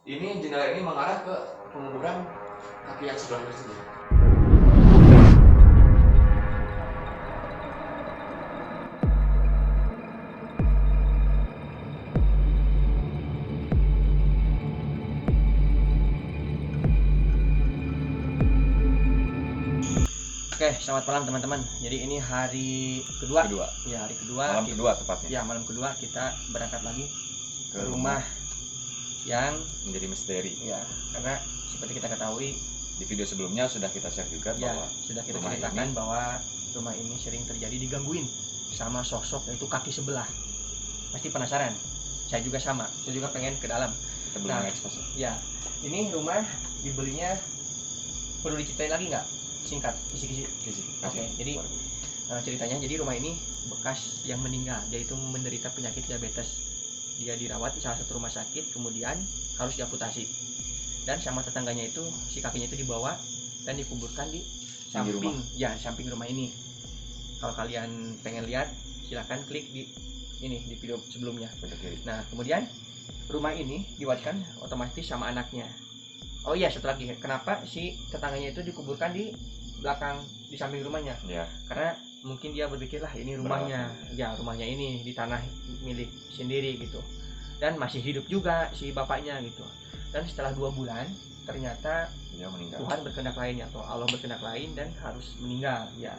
Ini jendela ini mengarah ke penguburan kaki yang sebelah tersebut. Oke, selamat malam teman-teman. Jadi ini hari kedua. Ya, hari kedua. Malam kedua tepatnya. Ya, malam kedua kita berangkat lagi ke rumah yang menjadi misteri. Ya, karena seperti kita ketahui Di video sebelumnya sudah kita share juga ya, bahwa sudah kita rumah ceritakan ini- bahwa rumah ini sering terjadi digangguin sama sosok yaitu kaki sebelah. Pasti penasaran. Saya juga sama. Saya juga pengen ke dalam. kita belum Nah, mengekspos. Ya, ini rumah dibelinya perlu diceritain lagi nggak? Singkat, kisi-kisi. Oke, jadi ceritanya, jadi rumah ini bekas yang meninggal, dia itu menderita penyakit diabetes. Dia dirawat di salah satu rumah sakit, kemudian harus diamputasi. Dan sama tetangganya itu, si kakinya itu dibawa dan dikuburkan di samping, samping rumah ini. Kalau kalian pengen lihat, silahkan klik di ini, di video sebelumnya. Nah, kemudian rumah ini diwariskan otomatis sama anaknya. Oh iya, satu lagi, kenapa si tetangganya itu dikuburkan di belakang, di samping rumahnya? Ya, Karena mungkin dia berpikir lah ini rumahnya, ya rumahnya ini di tanah milik sendiri gitu, dan masih hidup juga si bapaknya gitu. Dan setelah 2 bulan ternyata dia meninggal. Tuhan berkehendak lain atau Allah berkehendak lain dan harus meninggal. Ya,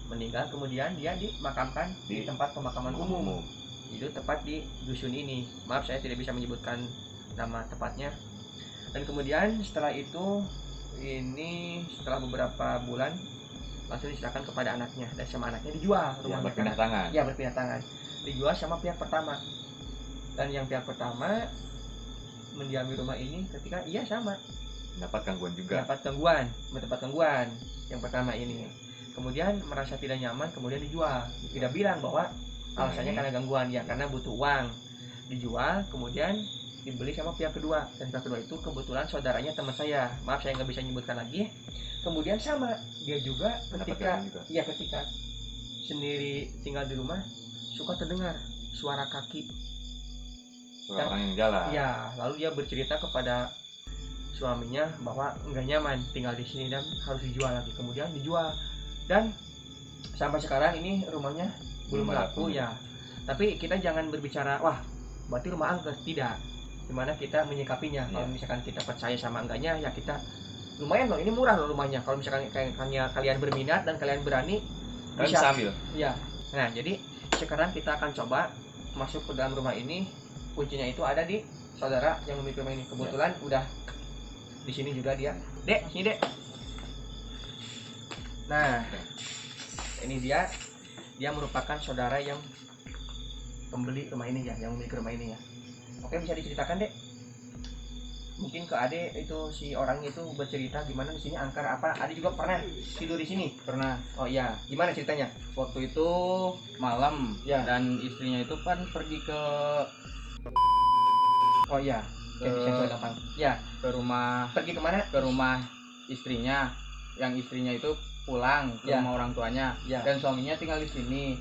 meninggal, kemudian dia dimakamkan di tempat pemakaman umum. Itu tepat di dusun ini. Maaf, saya tidak bisa menyebutkan nama tepatnya. Dan kemudian setelah itu, ini setelah beberapa bulan langsung diserahkan kepada anaknya, dan sama anaknya dijual Rumah rumahnya. berpindah tangan. Ya, berpindah tangan. Dijual sama pihak pertama. Dan yang pihak pertama mendiami rumah ini ketika sama Mendapat gangguan juga. mendapat gangguan yang pertama ini. Kemudian merasa tidak nyaman, kemudian dijual. Tidak bilang bahwa alasannya karena gangguan, ya karena butuh uang. Dijual, kemudian dibeli sama pihak kedua, dan pihak kedua itu kebetulan saudaranya teman saya. Maaf, saya nggak bisa menyebutkan lagi. Kemudian sama dia juga ketika ketika sendiri tinggal di rumah suka terdengar suara kaki. Suara orang yang jalan. Ya, lalu dia bercerita kepada suaminya bahwa nggak nyaman tinggal di sini dan harus dijual lagi. Kemudian dijual, dan sampai sekarang ini rumahnya belum laku ya. Tapi kita jangan berbicara wah berarti rumah angker, tidak. Gimana kita menyikapinya? Kalau misalkan kita percaya sama enggaknya, ya kita lumayan loh, ini murah loh rumahnya. Kalau misalkan kalian berminat dan kalian berani, bisa ambil. Ya. Nah, jadi sekarang kita akan coba masuk ke dalam rumah ini. Kuncinya itu ada di saudara yang memiliki rumah ini. Kebetulan udah di sini juga dia. Dek, sini Dek. Nah, ini dia merupakan saudara yang pembeli rumah ini ya, yang memiliki rumah ini ya. Oke, bisa diceritakan Dek? Mungkin ke Ade itu si orang itu bercerita gimana di sini angker apa? Ade juga pernah tidur di sini? Pernah. Oh iya, gimana ceritanya? Waktu itu malam Ya. dan istrinya itu kan pergi ke Oh iya, Ke- sensor gampang. Ya, rumah pergi kemana? istrinya. Yang istrinya itu pulang ke Ya. rumah orang tuanya. Ya. Dan suaminya tinggal di sini.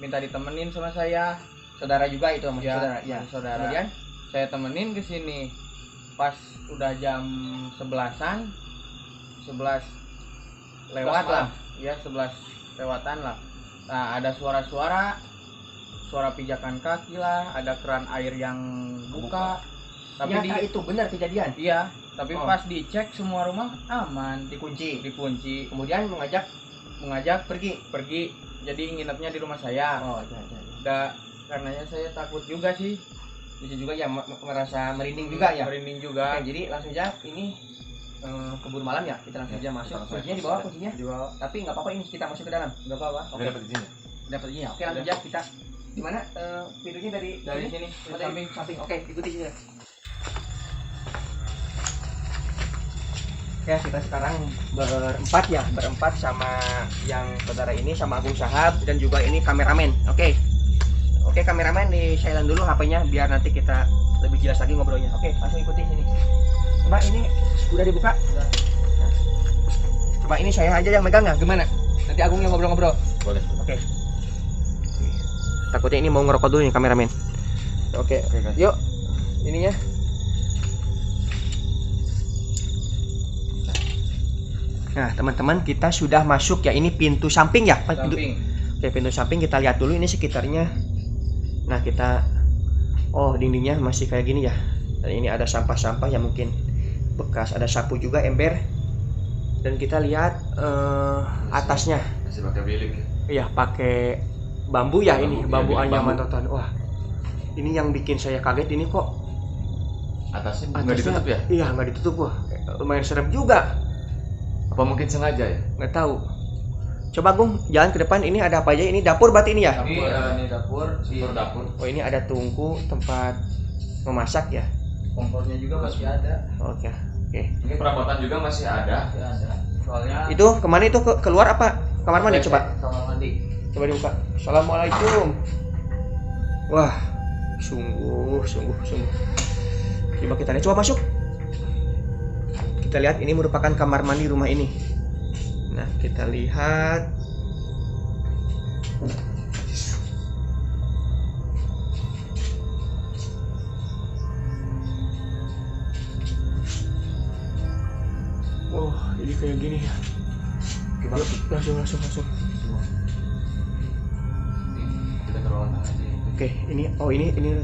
Minta ditemenin sama saya. Saudara juga itu masih Ya, saudara. Ya, masih saudara. Kemudian Saya temenin ke sini. Pas udah jam 11-an, 11 lewat lah. Ya, 11 lewatan lah. Nah, ada suara-suara pijakan kaki lah, ada keran air yang buka. Tapi ternyata itu benar kejadian. iya, tapi Oh. pas dicek semua rumah aman, Dikunci. kemudian mengajak Pergi. pergi, jadi nginepnya di rumah saya. Oh iya, iya, iya. Karenanya saya takut juga sih, Bisa juga ya merasa merinding juga ya. merinding juga. Oke, jadi langsung aja ini kebun malam ya, kita langsung aja masuk. langsung Kuncinya di bawah kuncinya. Tapi nggak apa-apa, ini kita masuk ke dalam. Nggak apa-apa. Oke. Dapat izinnya. Dapat izinnya. Oke, langsung aja kita di mana pintunya dari Sini, Oh, dari samping. Oke, ikuti sini. Ya, kita sekarang berempat sama yang saudara ini, sama Agung Sahab, dan juga ini kameramen. Oke, kameramen di silent dulu HP-nya biar nanti kita lebih jelas lagi ngobrolnya. Oke, langsung ikuti sini. Coba ini udah dibuka. Nah, coba ini saya aja yang megang ya, gimana? Nanti Agung yang ngobrol-ngobrol. Boleh. Oke. Takutnya ini mau ngerokok dulu nih kameramen. Oke. Oke, guys. Yuk, ininya. Nah, teman-teman, kita sudah masuk ya. Ini pintu samping ya? Samping. Oke, pintu samping kita lihat dulu ini sekitarnya. Nah, kita dindingnya masih kayak gini ya. Dan ini ada sampah-sampah yang mungkin bekas, ada sapu juga, ember. Dan kita lihat atasnya. Masih pakai bilik. Iya, pakai bambu ya, ini bambu bilik anyaman bambu. total. Wah, ini yang bikin saya kaget ini kok. Atasnya nggak ditutup ya? Iya, nggak ditutup. Wah, lumayan serem juga. Apa mungkin sengaja ya? Nggak tahu. Coba Gung, jalan ke depan. Ini ada apa aja? Ini dapur berarti ini ya? Ini dapur, Sumber dapur. Oh, ini ada tungku tempat memasak ya. kompornya juga masih ada. Oke. Ini perabotan juga masih ada. Masih ada. Soalnya Itu kemana itu keluar apa? Kamar mandi coba. Kamar mandi. Coba dibuka. Assalamualaikum. Wah, sungguh. Coba kita lihat. Coba masuk. Kita lihat ini merupakan kamar mandi rumah ini. Nah, kita lihat. Wah, ini kayak gini ya. Yuk, langsung. Kita ke ruangan tengah aja. Oke, ini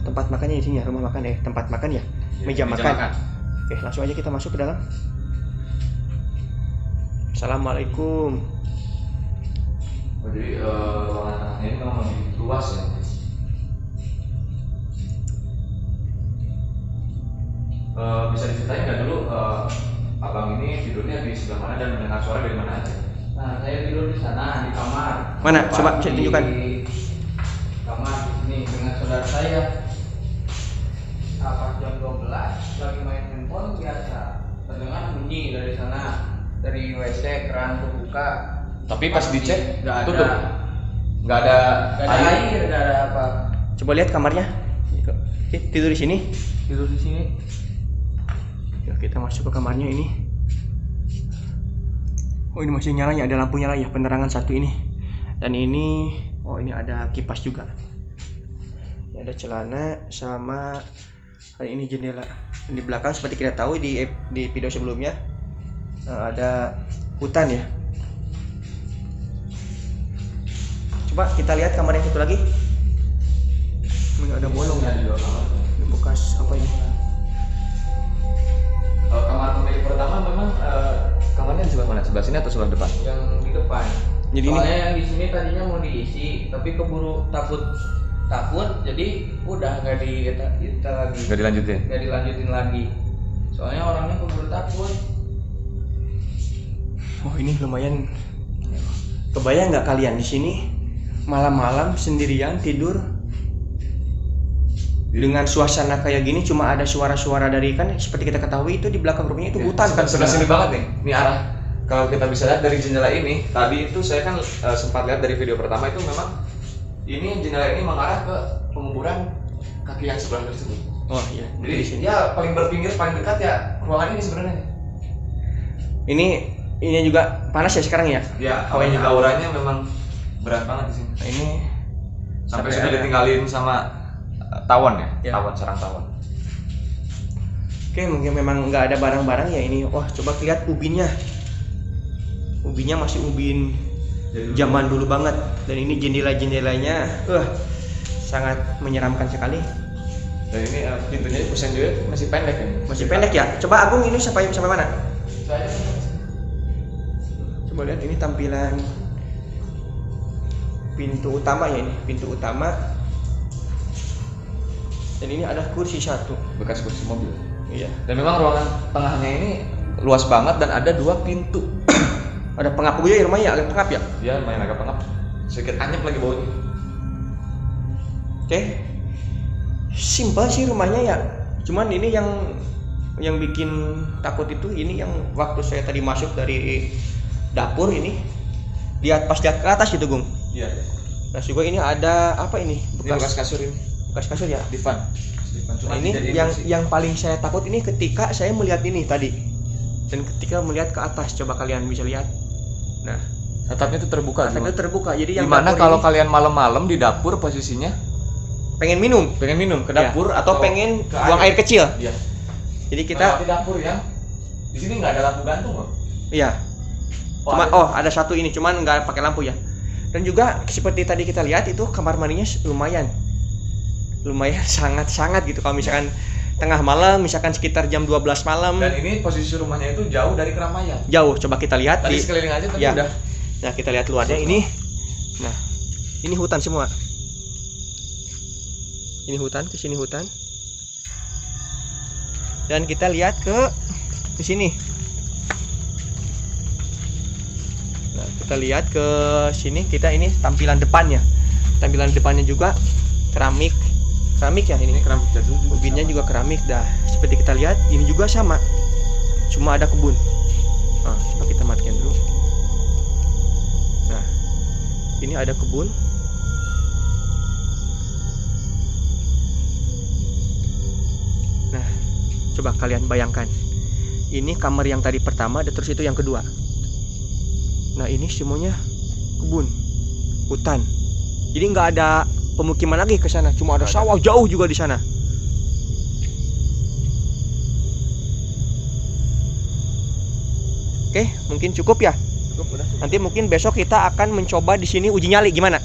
tempat makannya di sini ya, rumah makan tempat makan ya. Meja makan. Oke, langsung aja kita masuk ke dalam. Assalamualaikum. Jadi ruangan tengahnya ini memang luas ya. Bisa diceritain nggak dulu abang ini tidurnya di sebelah mana dan mendengar suara dari mana aja? Nah, saya tidur di sana di kamar. Mana? Coba saya tunjukkan. Di kamar di sini dengan saudara saya. Pas jam 12 lagi main handphone biasa terdengar bunyi dari sana, dari WC keran terbuka. Tapi pas dicek nggak tutup. ada. Nggak ada Air, nggak ada apa. Coba lihat kamarnya. Tidur di sini. Tidur di sini. Yuk, kita masuk ke kamarnya ini. Oh, ini masih nyala ya, ada lampu nyala ya, penerangan satu ini. Dan ini, ini ada kipas juga. Ini ada celana sama ini jendela. Di belakang seperti kita tahu di video sebelumnya ada hutan ya. Coba kita lihat kamar yang satu lagi. Ini ada bolong ya. Ini bekas apa ini? Kamar pemilik pertama memang kamarnya di sebelah mana? Sebelah sini atau sebelah depan? Yang di depan. Jadi Soalnya ini yang di sini tadinya mau diisi, tapi keburu takut, jadi udah nggak Nggak dilanjutin lagi. Soalnya orangnya keburu takut. Oh, ini lumayan. Kebayang nggak kalian di sini malam-malam sendirian tidur dengan suasana kayak gini, cuma ada suara-suara dari, kan seperti kita ketahui itu di belakang rumahnya itu hutan kan. Sebelah sini banget nih. Ini arah. Kalau kita bisa lihat dari jendela ini, tadi itu saya kan sempat lihat dari video pertama itu memang ini jendela ini mengarah ke penguburan kaki yang sebelah tersebut. Oh iya. Jadi Di sini. ya paling berpinggir paling dekat ya ruangan ini sebenarnya. Ini juga panas ya sekarang ya. Ya, auranya memang berat banget di sini. Nah, ini Sampai Sampai sudah ada- ditinggalin sama tawon ya, Ya. sarang tawon. Oke, mungkin memang nggak ada barang-barang ya ini. Wah, coba lihat ubinnya. Ubinnya masih ubin zaman dulu banget. Dan ini jendela-jendelanya sangat menyeramkan sekali. Dan ini pintunya kusen juga masih pendek ya. Masih pendek ya. Coba Agung ini sampai mana? Saya Coba lihat ini tampilan pintu utama ya, ini pintu utama. Dan ini ada kursi satu. Bekas kursi mobil. Iya. Dan memang ruangan tengahnya ini luas banget dan ada 2 pintu. Ada pengap juga ya rumahnya, agak pengap ya. Dia lumayan agak pengap. Sedikit anyep lagi baunya. Oke. Simpel sih rumahnya ya. Cuman ini yang bikin takut itu ini yang waktu saya tadi masuk dari dapur ini, lihat pas lihat ke atas gitu, Gung. Iya. Nah, juga ini ada apa ini? Ini bekas kasur ini. Bekas kasur ya. Divan. Nah, ini yang paling saya takut ini ketika saya melihat ini tadi. Dan ketika melihat ke atas, coba kalian bisa lihat. Nah, atapnya itu terbuka. atapnya terbuka. Jadi yang Gimana dapur kalau ini kalian malam-malam di dapur posisinya pengen minum pengen minum ke Ya, dapur atau pengen ke buang air kecil. Iya. Jadi Kita kita di dapur yang di sini nggak ada lampu gantung loh. iya. Cuma ada satu ini, cuman nggak pakai lampu ya. Dan juga seperti tadi kita lihat itu kamar mandinya lumayan sangat gitu kalau misalkan tengah malam, misalkan sekitar jam 12 malam. Dan ini posisi rumahnya itu jauh dari keramaian. Jauh, coba kita lihat Tadi sekeliling aja tadi ya. udah. Nah, kita lihat luarnya ini. Nah, ini hutan semua. Ini hutan, ke sini hutan. Dan kita lihat ke sini. Nah, kita lihat ke sini, kita ini tampilan depannya. Tampilan depannya juga keramik ya ini. Keramik jadul. Ubinnya juga keramik dah. Seperti kita lihat, ini juga sama. Cuma ada kebun. Nah, coba kita matikan dulu. Nah, ini ada kebun. Nah, coba kalian bayangkan. Ini kamar yang tadi pertama, dan terus itu yang kedua. Nah, ini semuanya kebun, hutan. Jadi nggak ada pemukiman lagi ke sana, cuma ada sawah jauh juga di sana. Oke, mungkin cukup ya. Cukup. Nanti mungkin besok kita akan mencoba di sini uji nyali, gimana?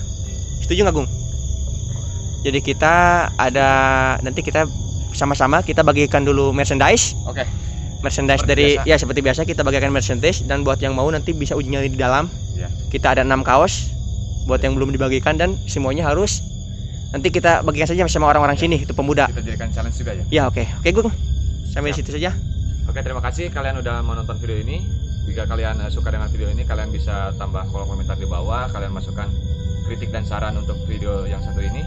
Setuju nggak, Gung? Jadi nanti kita sama-sama kita bagikan dulu merchandise. Oke. Merchandise Seperti dari ya seperti biasa kita bagikan merchandise, dan buat yang mau nanti bisa uji nyali di dalam. Ya. Kita ada 6 kaos buat yang belum dibagikan, dan semuanya harus nanti kita bagikan saja sama orang-orang sini, itu pemuda. Kita jadikan challenge juga ya. Ya, oke, Gung. Sampai di situ saja. Oke, terima kasih kalian udah menonton video ini. Jika kalian suka dengan video ini, kalian bisa tambah kolom komentar di bawah. Kalian masukkan kritik dan saran untuk video yang satu ini.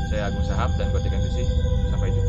Saya Agung Sahab dan Gotikan Sisi. Sampai jumpa.